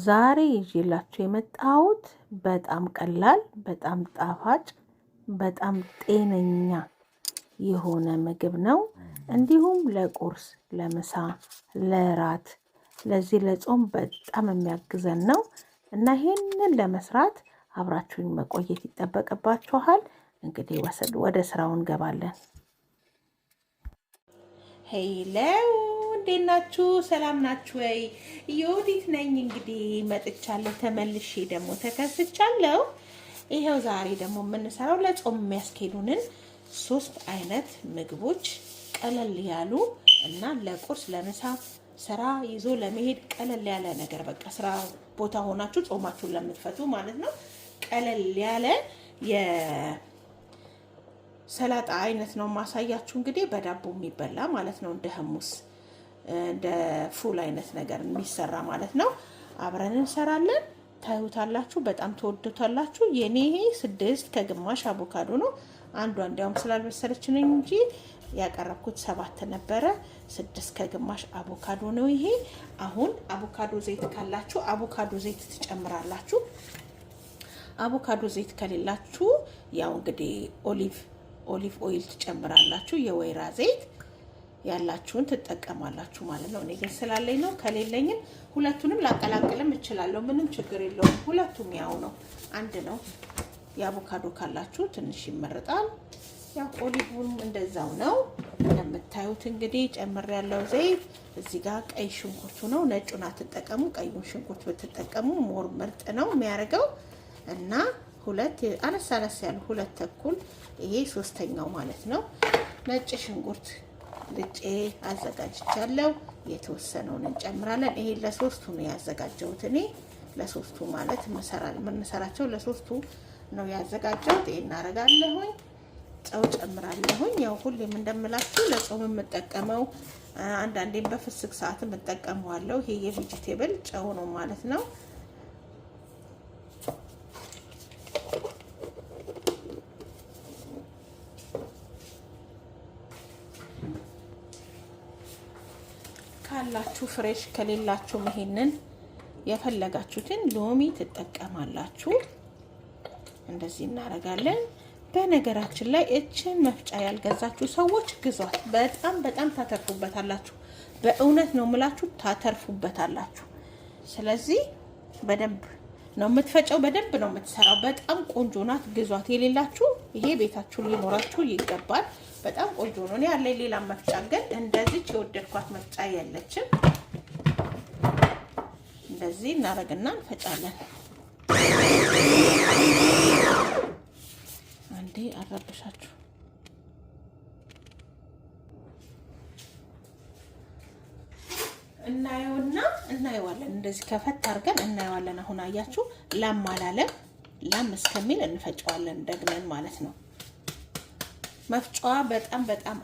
ዛሬ ይዤላችሁ የመጣሁት በጣም ቀላል፣ በጣም ጣፋጭ፣ በጣም ጤነኛ የሆነ ምግብ ነው። እንዲሁም ለቁርስ፣ ለምሳ፣ ለራት፣ ለዚህ ለጾም በጣም የሚያግዘን ነው እና ይሄንን ለመስራት አብራችሁኝ መቆየት ይጠበቅባችኋል። እንግዲህ ወደ ስራው እንገባለን። ሄሎ እንዴት ናችሁ? ሰላም ናችሁ ወይ? ዮዲት ነኝ። እንግዲህ መጥቻለሁ፣ ተመልሼ ደግሞ ተከስቻለሁ። ይሄው ዛሬ ደግሞ የምንሰራው ለጾም የሚያስኬዱንን 3 አይነት ምግቦች ቀለል ያሉ እና ለቁርስ ለምሳ ስራ ይዞ ለመሄድ ቀለል ያለ ነገር፣ በቃ ስራ ቦታ ሆናችሁ ጾማችሁን ለምትፈቱ ማለት ነው። ቀለል ያለ የሰላጣ አይነት ነው ማሳያችሁ። እንግዲህ በዳቦ የሚበላ ማለት ነው፣ እንደ ህሙስ እንደ ፉል አይነት ነገር የሚሰራ ማለት ነው። አብረን እንሰራለን፣ ታዩታላችሁ። በጣም ተወዱታላችሁ። የኔ 6 ከግማሽ አቮካዶ ነው። አንዷ እንዲያውም ስላልበሰለች ነው እንጂ ያቀረብኩት 7 ነበረ። 6 ከግማሽ አቮካዶ ነው ይሄ። አሁን አቮካዶ ዘይት ካላችሁ አቮካዶ ዘይት ትጨምራላችሁ። አቮካዶ ዘይት ከሌላችሁ ያው እንግዲህ ኦሊቭ ኦይል ትጨምራላችሁ። የወይራ ዘይት ያላችሁን ትጠቀማላችሁ ማለት ነው። እኔ ግን ስላለኝ ነው። ከሌለኝም ሁለቱንም ላቀላቅልም እችላለሁ። ምንም ችግር የለውም። ሁለቱም ያው ነው፣ አንድ ነው። የአቮካዶ ካላችሁ ትንሽ ይመረጣል። ያው ኦሊቭም እንደዛው ነው። እንደምታዩት እንግዲህ ጨምሬያለሁ ዘይት። እዚህ ጋር ቀይ ሽንኩርቱ ነው። ነጩን አትጠቀሙ፣ ቀዩን ሽንኩርት ብትጠቀሙ ሞር ምርጥ ነው የሚያደርገው። እና ሁለት አነስ ያሉ 2 ተኩል፣ ይሄ 3ኛው ማለት ነው። ነጭ ሽንኩርት ልጬ አዘጋጅቻለሁ። የተወሰነውን እንጨምራለን። ይሄ ለሶስቱ ነው ያዘጋጀሁት እኔ። ለሶስቱ ማለት የምንሰራቸው ለሶስቱ ነው ያዘጋጀሁት። ይሄን እናረጋለሁኝ። ጨው ጨምራለሁኝ። ያው ሁሌም እንደምላችሁ ለጾም የምጠቀመው አንዳንዴም በፍስክ ሰዓት የምጠቀመዋለሁ። ይሄ የቬጂቴብል ጨው ነው ማለት ነው። ካላችሁ ፍሬሽ፣ ከሌላችሁ ይሄንን የፈለጋችሁትን ሎሚ ትጠቀማላችሁ። እንደዚህ እናረጋለን። በነገራችን ላይ እችን መፍጫ ያልገዛችሁ ሰዎች ግዟት። በጣም ታተርፉበታላችሁ። በእውነት ነው የምላችሁ፣ ታተርፉበታላችሁ። ስለዚህ በደንብ ነው የምትፈጨው፣ በደንብ ነው የምትሰራው። በጣም ቆንጆ ናት። ግዟት። የሌላችሁ ይሄ ቤታችሁ ሊኖራችሁ ይገባል። በጣም ቆንጆ ነው። እኔ ያለኝ ሌላ መፍጫ ግን እንደዚህ የወደድኳት መፍጫ የለችም። እንደዚህ እናረግና እንፈጫለን። አንዴ አረብሻችሁ። እናየዋለን። እንደዚህ ከፈት አድርገን እናየዋለን። አሁን አያችሁ፣ ላም አላለም። ላም እስከሚል እንፈጨዋለን ደግመን ማለት ነው። መፍጫዋ በጣም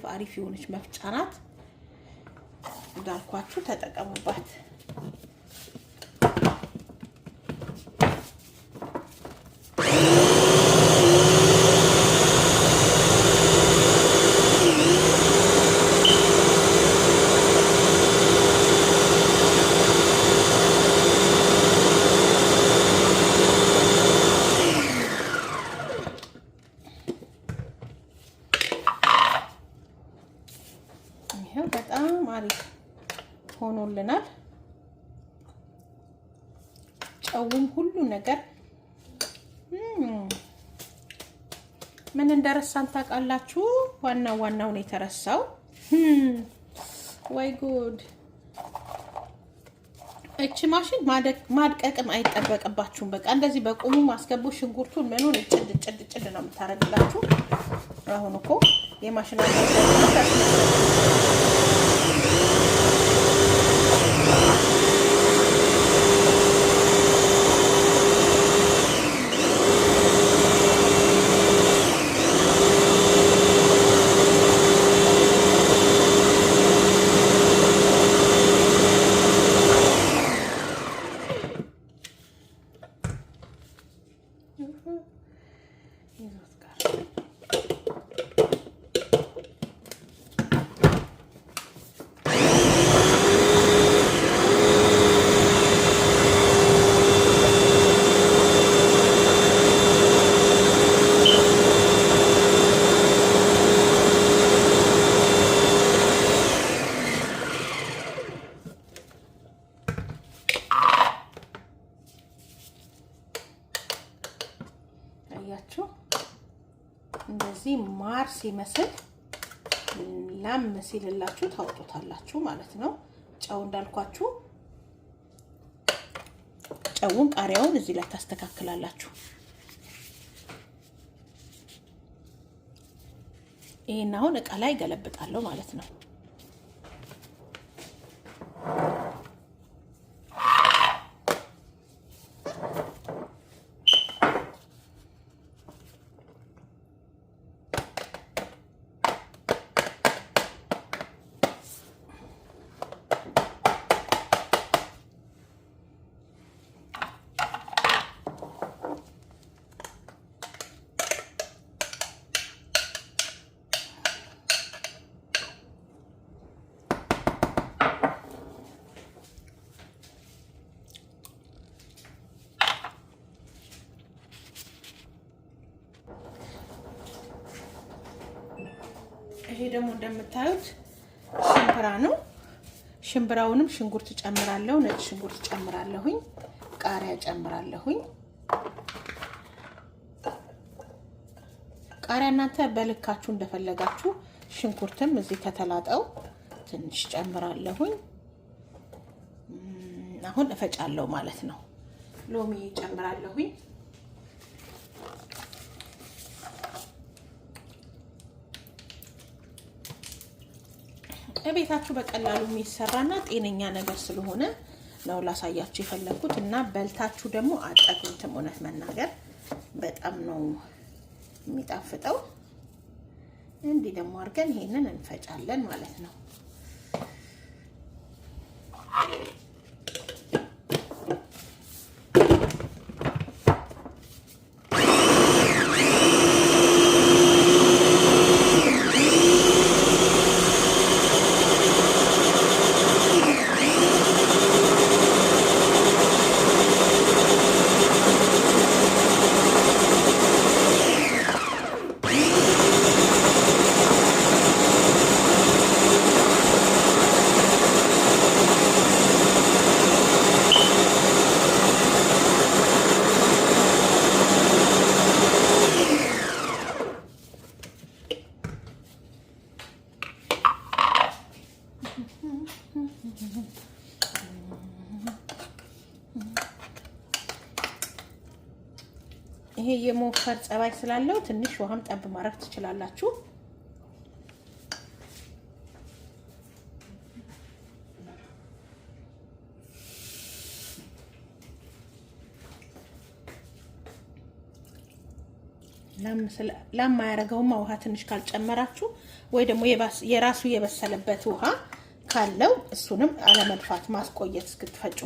አሪፍ የሆነች መፍጫ ናት። እንዳልኳችሁ ተጠቀሙባት። በጣም አሪፍ ሆኖልናል። ጨውም ሁሉ ነገር ምን እንደረሳን ታውቃላችሁ? ዋናው ነው የተረሳው። ወይ ጉድ! እቺ ማሽን ማድቀቅም አይጠበቅባችሁም። በቃ እንደዚህ በቁሙ ማስገቡ። ሽንኩርቱን ምኑን ጭድ ነው የምታረግላችሁ። አሁን እኮ የማሽን አያችሁ እንደዚህ ማር ሲመስል ላም ሲልላችሁ ታውጡታላችሁ ማለት ነው። ጨው እንዳልኳችሁ ጨውን ቃሪያውን እዚህ ላይ ታስተካክላላችሁ። ይሄን አሁን እቃ ላይ ገለብጣለሁ ማለት ነው። ይሄ ደግሞ እንደምታዩት ሽምብራ ነው። ሽምብራውንም ሽንኩርት ጨምራለሁ፣ ነጭ ሽንኩርት ጨምራለሁኝ፣ ቃሪያ ጨምራለሁኝ። ቃሪያ እናንተ በልካችሁ እንደፈለጋችሁ፣ ሽንኩርትም እዚህ ከተላጠው ትንሽ ጨምራለሁኝ። አሁን እፈጫለሁ ማለት ነው። ሎሚ ጨምራለሁኝ። ቤታችሁ በቀላሉ የሚሰራና ጤነኛ ነገር ስለሆነ ነው ላሳያችሁ የፈለኩት እና በልታችሁ ደግሞ አጠግቡትም። እውነት መናገር በጣም ነው የሚጣፍጠው። እንዲህ ደግሞ አድርገን ይሄንን እንፈጫለን ማለት ነው። ይሄ የሞፈር ጸባይ ስላለው ትንሽ ውሃም ጠብ ማድረግ ትችላላችሁ። ላም ያረጋውማ ውሃ ትንሽ ካልጨመራችሁ ወይ ደግሞ የራሱ የበሰለበት ውሃ ካለው እሱንም አለመድፋት ማስቆየት እስክትፈጩ።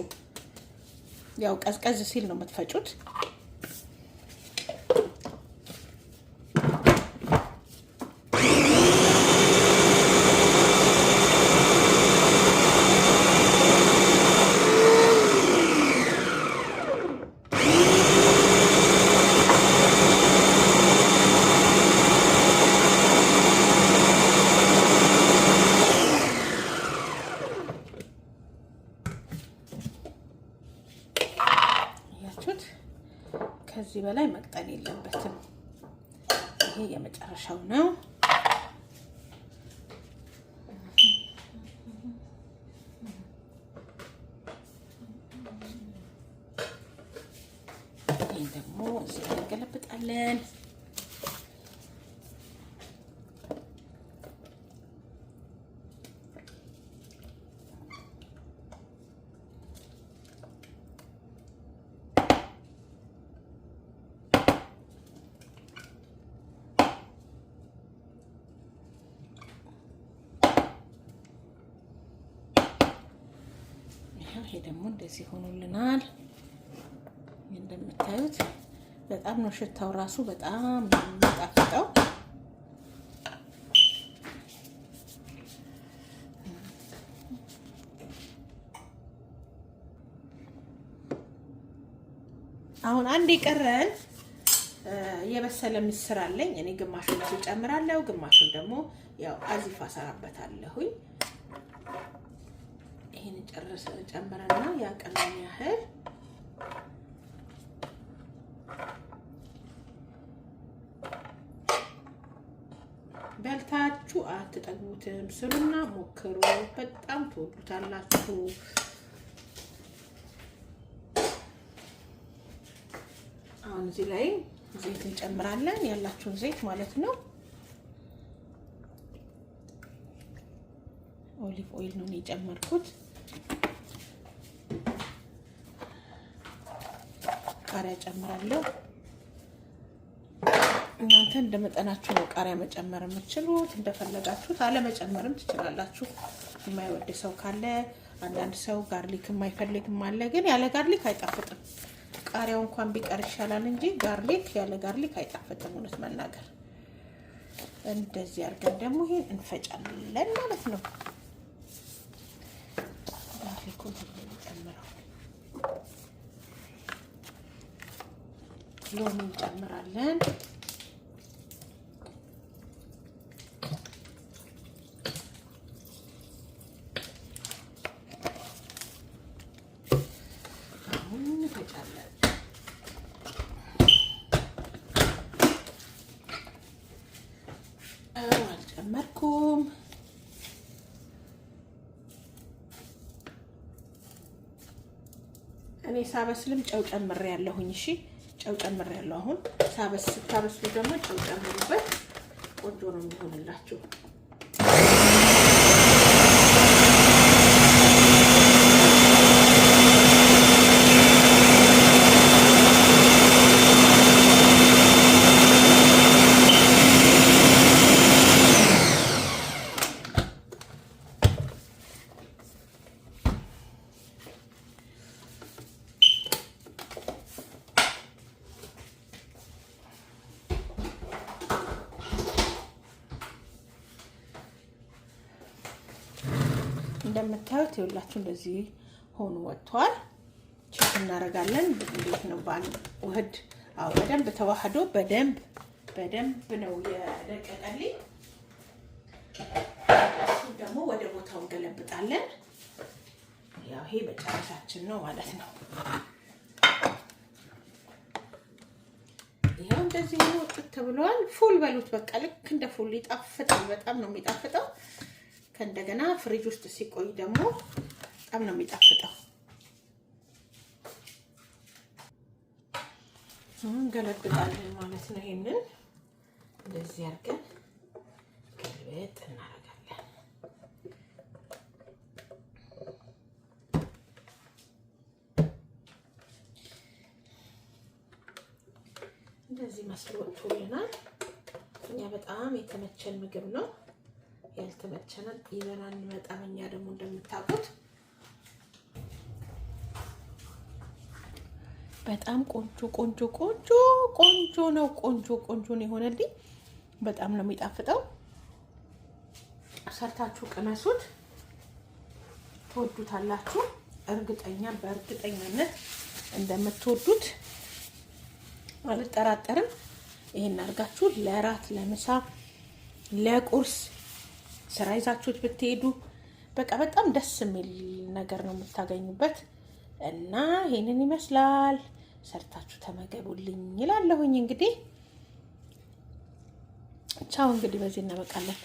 ያው ቀዝቀዝ ሲል ነው የምትፈጩት። ከዚህ በላይ መቅጠን የለበትም። ይሄ የመጨረሻው ነው። ይሄን ደግሞ እዚህ ላይ እንገለብጣለን። ይሄ ደግሞ እንደዚህ ሆኖልናል። እንደምታዩት በጣም ነው ሽታው ራሱ በጣም የሚጣፍጠው። አሁን አንድ የቀረን የበሰለ ምስር አለኝ። እኔ ግማሹን ጨምራለሁ፣ ግማሹን ደግሞ ያው አዚፋ ሰራበታለሁኝ። ይሄን ጨምረና ያቀለኝ ያህል ሰርታችሁ አትጠግቡትም። ስሩና ሞክሩ፣ በጣም ትወዱታላችሁ። አሁን እዚህ ላይ ዘይት እንጨምራለን፣ ያላችሁን ዘይት ማለት ነው። ኦሊቭ ኦይል ነው የጨመርኩት። ቃሪያ ጨምራለሁ። እናንተ እንደመጠናችሁ ነው ቃሪያ መጨመር የምትችሉት፣ እንደፈለጋችሁት አለመጨመርም ትችላላችሁ። የማይወድ ሰው ካለ፣ አንዳንድ ሰው ጋርሊክ የማይፈልግም አለ። ግን ያለ ጋርሊክ አይጣፍጥም። ቃሪያው እንኳን ቢቀር ይሻላል እንጂ ጋርሊክ ያለ ጋርሊክ አይጣፍጥም፣ እውነት መናገር። እንደዚህ አድርገን ደግሞ ይሄን እንፈጫለን ማለት ነው። ጋርሊኩን እንጨምረው፣ ሎሚ እንጨምራለን። አልጨመርኩም። እኔ ሳበስልም ጨው ጨምሬ ያለሁኝ። እሺ ጨው ጨምሬ ያለሁ። አሁን ስታበስሉ ደግሞ ጨው ጨምሩበት፣ ቆንጆ ነው የሚሆንላችሁ። እንደምታዩት ይኸውላችሁ እንደዚህ ሆኖ ወጥቷል። ቼክ እናደርጋለን እንዴት ነው ባል ውህድ። አዎ በደንብ ተዋህዶ በደንብ ነው የደቀቀልኝ። እሱን ደግሞ ወደ ቦታው እንገለብጣለን። ያው ይሄ መጨረሻችን ነው ማለት ነው። ይሄው እንደዚህ ነው ወጥት ብሏል። ፉል በሉት በቃ ልክ እንደ ፉል ይጣፍጣል። በጣም ነው የሚጣፍጠው። ከእንደገና ፍሪጅ ውስጥ ሲቆይ ደግሞ በጣም ነው የሚጣፍጠው። እንገለብጣለን ማለት ነው። ይሄንን እንደዚህ አድርገን ገልበጥ እናደርጋለን። እንደዚህ መስሎ ወጥቶልናል። እኛ በጣም የተመቸን ምግብ ነው። ያልተመቸነን ይዘና እንመጣም። እኛ ደግሞ እንደምታውቁት በጣም ቆንጆ ነው። ቆንጆ ነው የሆነልኝ። በጣም ነው የሚጣፍጠው። ሰርታችሁ ቅመሱት፣ ትወዱታላችሁ። በእርግጠኛነት እንደምትወዱት አልጠራጠርም። ይሄን አድርጋችሁ ለራት፣ ለምሳ፣ ለቁርስ ስራ ይዛችሁት ብትሄዱ በቃ በጣም ደስ የሚል ነገር ነው የምታገኙበት። እና ይሄንን ይመስላል። ሰርታችሁ ተመገቡልኝ ይላለሁኝ። እንግዲህ ቻው። እንግዲህ በዚህ እናበቃለን።